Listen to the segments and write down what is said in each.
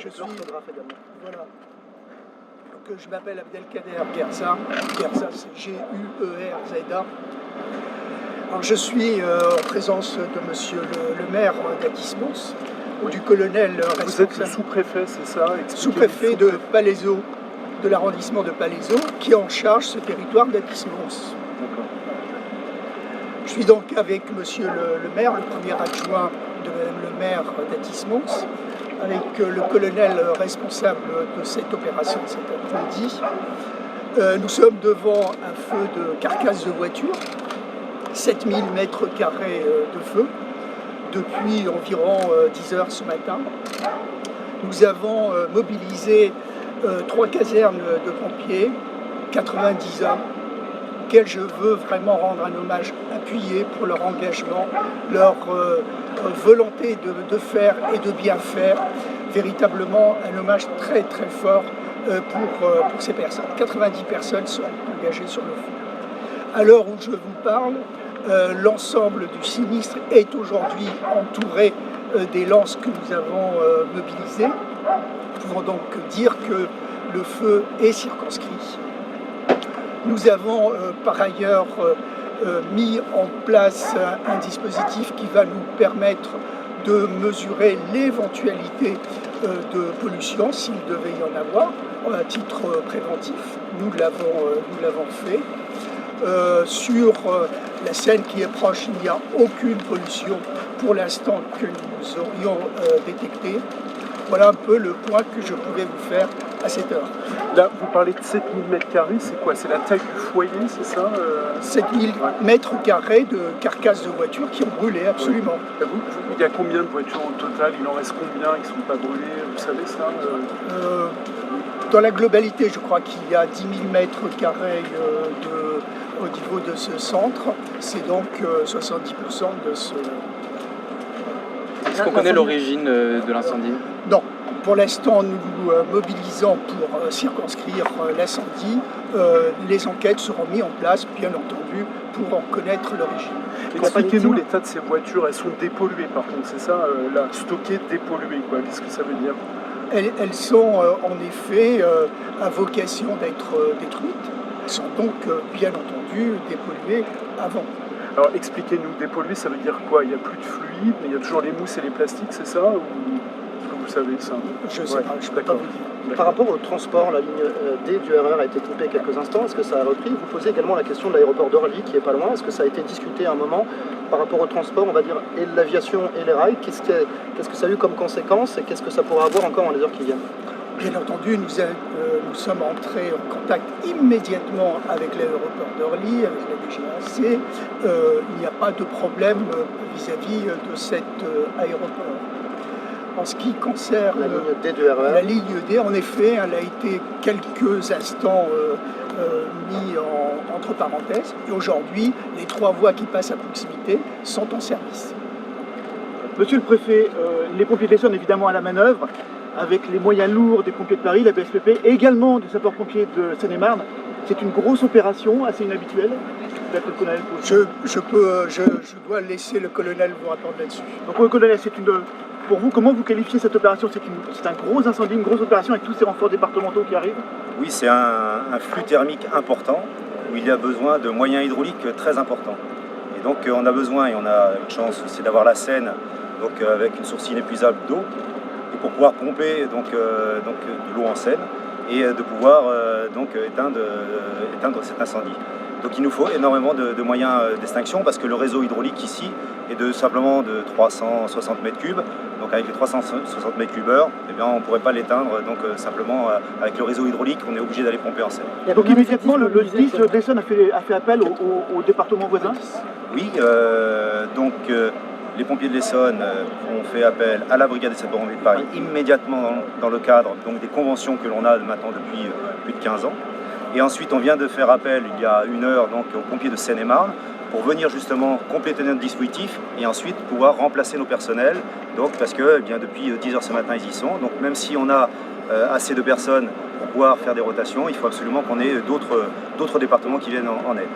Je suis voilà. Donc, je m'appelle Abdelkader Gerza. Gerza, c'est G-U-E-R-Z-A. Alors, je suis en présence de monsieur le maire d'Aquismons, ou du colonel responsable. Vous êtes le sous-préfet, c'est ça? Sous-préfet de Palaiseau, de l'arrondissement de Palaiseau, qui est en charge ce territoire d'Aquismons. Je suis donc avec monsieur le maire, le premier adjoint de madame le maire d'Aquismons, avec le colonel responsable de cette opération cet après-midi. Nous sommes devant un feu de carcasse de voiture, 7000 mètres carrés de feu, depuis environ 10 heures ce matin. Nous avons mobilisé 3 casernes de pompiers, 90 hommes, auxquels je veux vraiment rendre un hommage appuyé pour leur engagement, leur volonté de faire et de bien faire, véritablement un hommage très très fort pour ces personnes. 90 personnes sont engagées sur le feu. À l'heure où je vous parle, l'ensemble du sinistre est aujourd'hui entouré des lances que nous avons mobilisées. Nous pouvons donc dire que le feu est circonscrit. Nous avons par ailleurs mis en place un dispositif qui va nous permettre de mesurer l'éventualité de pollution, s'il devait y en avoir, à titre préventif. Nous l'avons fait. Sur la Seine qui est proche, il n'y a aucune pollution pour l'instant que nous aurions détectée. Voilà un peu le point que je pouvais vous faire à cette heure. Là, vous parlez de 7000 mètres carrés, c'est quoi? C'est la taille du foyer, c'est ça 7000 mètres carrés de carcasses de voitures qui ont brûlé, absolument. Ouais. Il y a combien de voitures au total? Il en reste combien qui ne sont pas brûlées? Vous savez ça Dans la globalité, je crois qu'il y a 10 000 mètres carrés au niveau de ce centre. C'est donc 70% de ce... Est-ce qu'on connaît l'origine de l'incendie? Non. Pour l'instant, nous mobilisons pour circonscrire l'incendie. Les enquêtes seront mises en place, bien entendu, pour en connaître l'origine. Expliquez-nous l'état de ces voitures. Elles sont dépolluées, par contre, c'est ça, là, stockées, dépolluées, quoi. Qu'est-ce que ça veut dire? Elles sont en effet à vocation d'être détruites. Elles sont donc, bien entendu, dépolluées avant. Alors expliquez-nous, dépolluées, ça veut dire quoi? Il n'y a plus de fluide, mais il y a toujours les mousses et les plastiques, c'est ça? Ou... Vous savez ça? Je sais pas, je ne peux pas vous dire. Par rapport au transport, la ligne D du RER a été coupée quelques instants. Est-ce que ça a repris? Vous posez également la question de l'aéroport d'Orly qui est pas loin. Est-ce que ça a été discuté à un moment par rapport au transport, on va dire, et l'aviation et les rails? Qu'est-ce que ça a eu comme conséquence et qu'est-ce que ça pourra avoir encore dans les heures qui viennent? Bien entendu, nous sommes entrés en contact immédiatement avec l'aéroport d'Orly, avec la DGAC. Il n'y a pas de problème vis-à-vis de cet aéroport. En ce qui concerne la ligne D du RER. La ligne D, en effet, elle a été quelques instants mis entre parenthèses. Et aujourd'hui, les 3 voies qui passent à proximité sont en service. Monsieur le préfet, les pompiers de l'Essonne évidemment à la manœuvre, avec les moyens lourds des pompiers de Paris, la BSPP, et également des sapeurs-pompiers de Seine-et-Marne. C'est une grosse opération, assez inhabituelle. Je dois laisser le colonel vous répondre là-dessus. Donc le colonel, pour vous, comment vous qualifiez cette opération? C'est un gros incendie, une grosse opération avec tous ces renforts départementaux qui arrivent? Oui, c'est un flux thermique important où il y a besoin de moyens hydrauliques très importants. Et donc on a besoin, et on a une chance, c'est d'avoir la Seine donc, avec une source inépuisable d'eau, et pour pouvoir pomper de l'eau en Seine et de pouvoir éteindre cet incendie. Donc il nous faut énormément de moyens d'extinction parce que le réseau hydraulique ici est simplement de 360 mètres cubes. Donc avec les 360 mètres cubes heure, eh bien, on ne pourrait pas l'éteindre simplement avec le réseau hydraulique, on est obligé d'aller pomper en Seine. Donc immédiatement le 10 de l'Essonne a fait appel au département voisin? Oui, les pompiers de l'Essonne ont fait appel à la brigade des sapeurs-pompiers de Paris immédiatement dans le cadre des conventions que l'on a maintenant depuis plus de 15 ans. Et ensuite, on vient de faire appel il y a 1 heure donc, aux pompiers de Seine-et-Marne pour venir justement compléter notre dispositif et ensuite pouvoir remplacer nos personnels. Donc, parce que eh bien, depuis 10 heures ce matin, ils y sont. Donc même si on a assez de personnes pour pouvoir faire des rotations, il faut absolument qu'on ait d'autres départements qui viennent en aide.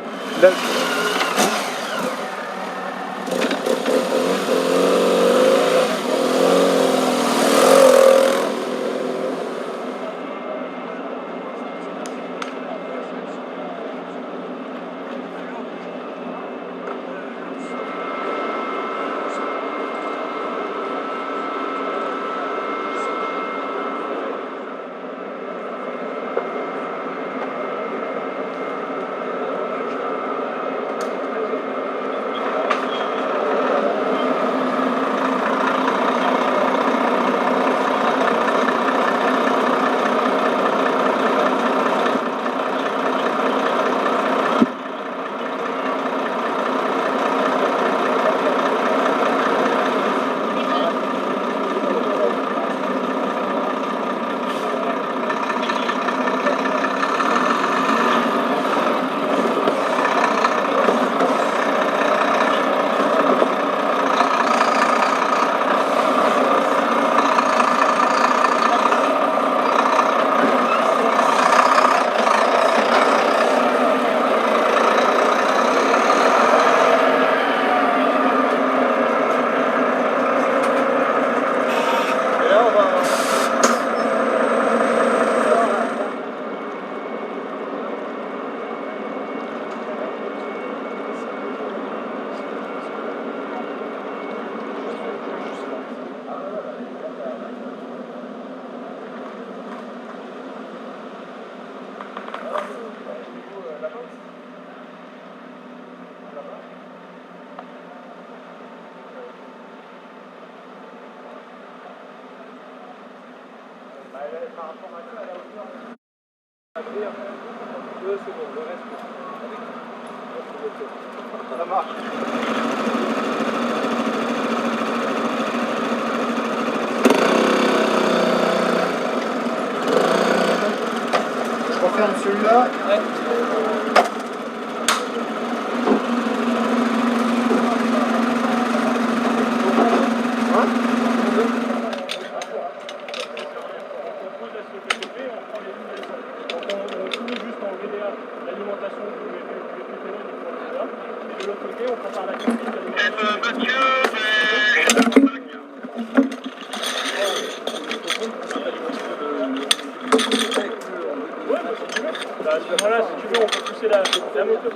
Par rapport à ça, à la hauteur, à dire 2 secondes, le reste avec ça marche. Je referme celui-là. À ce moment-là, si tu veux, on peut pousser la moto.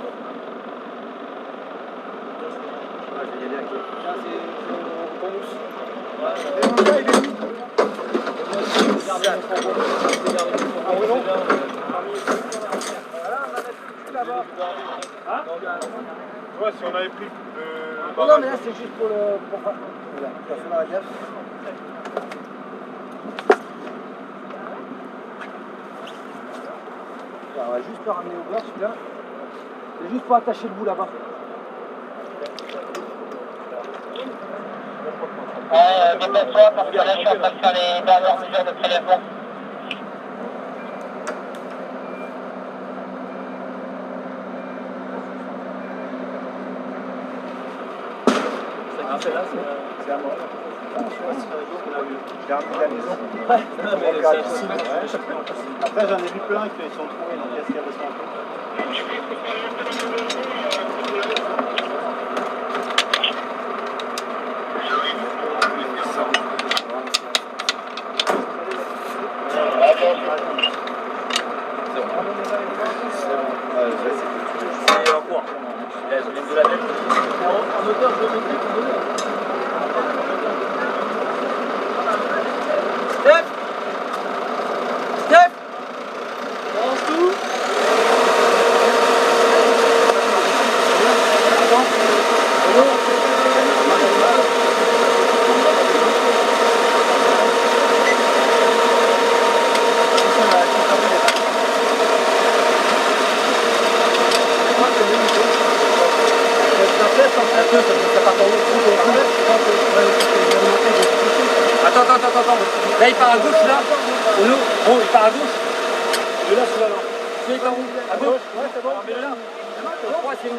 Ouais, si on avait pris le... Non, mais là, c'est juste pour le... Voilà, il va falloir la gaffe. On va juste le ramener au bord, celui-là. C'est juste pour attacher le bout là-bas. Dépêche-toi parce que là, je suis en train de faire les dernières mesures de prélèvement. Celle-là, c'est à moi. J'ai ramené la maison. Après, j'en ai vu plein qui sont trouvés dans qu'est-ce qu'il y avait sur C'est en cours. Je viens de la tête. En hauteur, je vais mettre Steph Steph Balance tout. Attends. Là, il part à gauche, là. Bon, il part à gauche. Et là, c'est là. Celui par où? À gauche? Ouais, c'est bon. Alors mets-le là. Le 3, c'est où?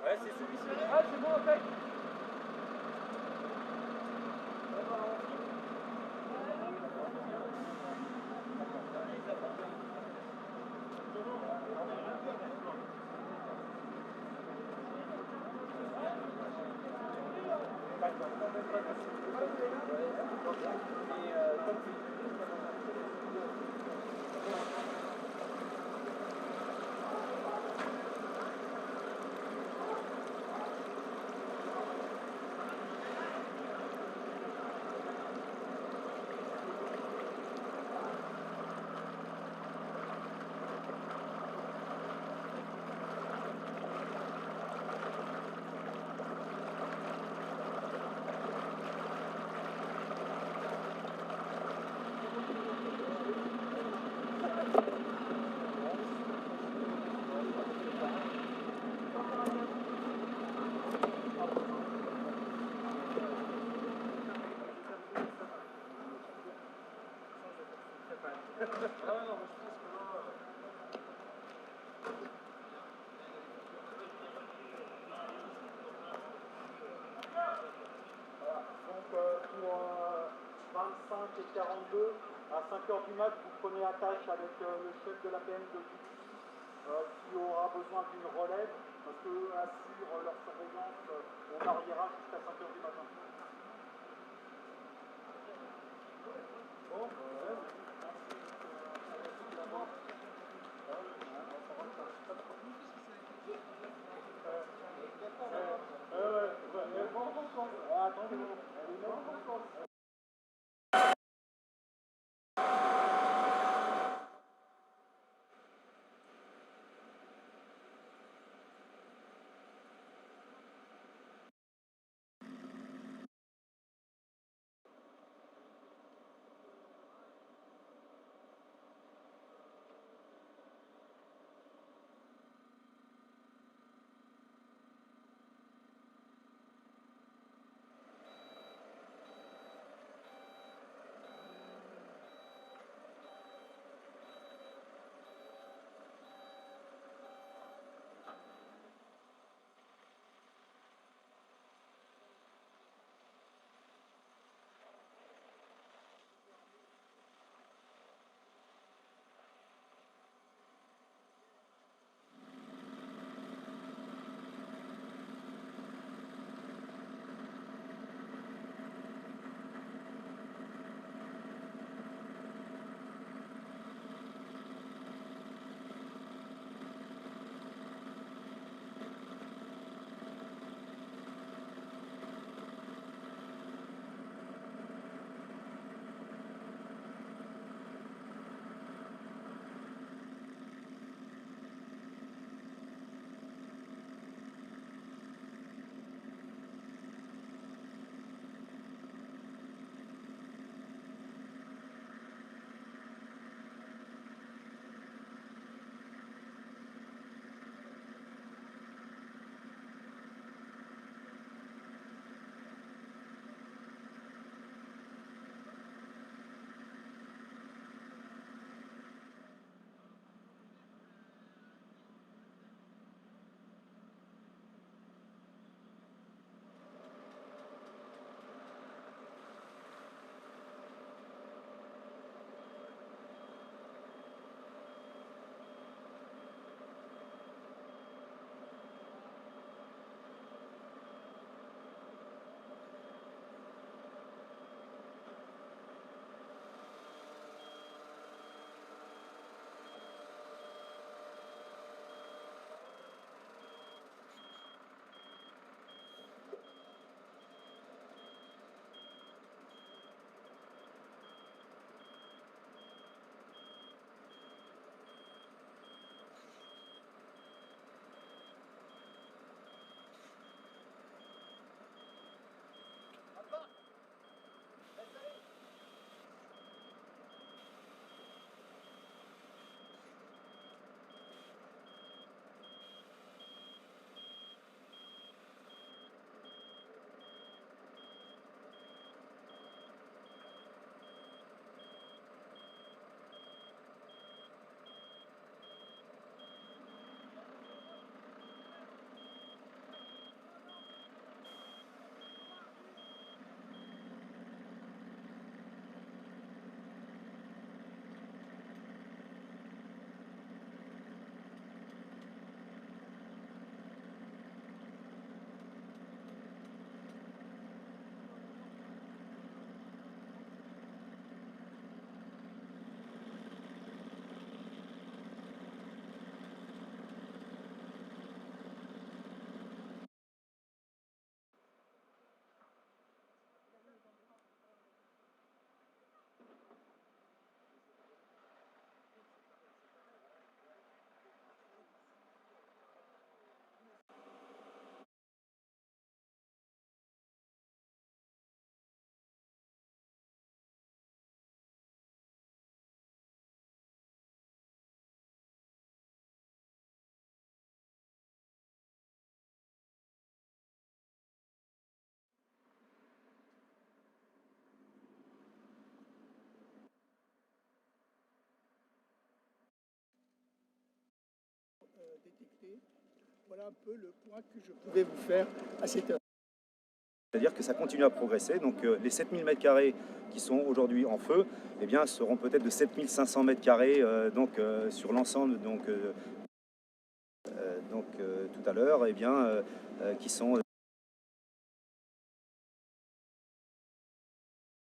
Ouais, c'est celui-ci. Ah, c'est bon, ok. Pour 25 et 42, à 5 heures du mat, vous prenez attache avec le chef de la PM de qui aura besoin d'une relève, parce qu'eux assurent leur surveillance, on arrivera jusqu'à 5 heures du matin. Bon, côté. Voilà un peu le point que je pouvais vous faire à cette heure. C'est-à-dire que ça continue à progresser, donc les 7000 m² qui sont aujourd'hui en feu, eh bien, seront peut-être de 7500 m² sur l'ensemble, tout à l'heure, eh bien, qui sont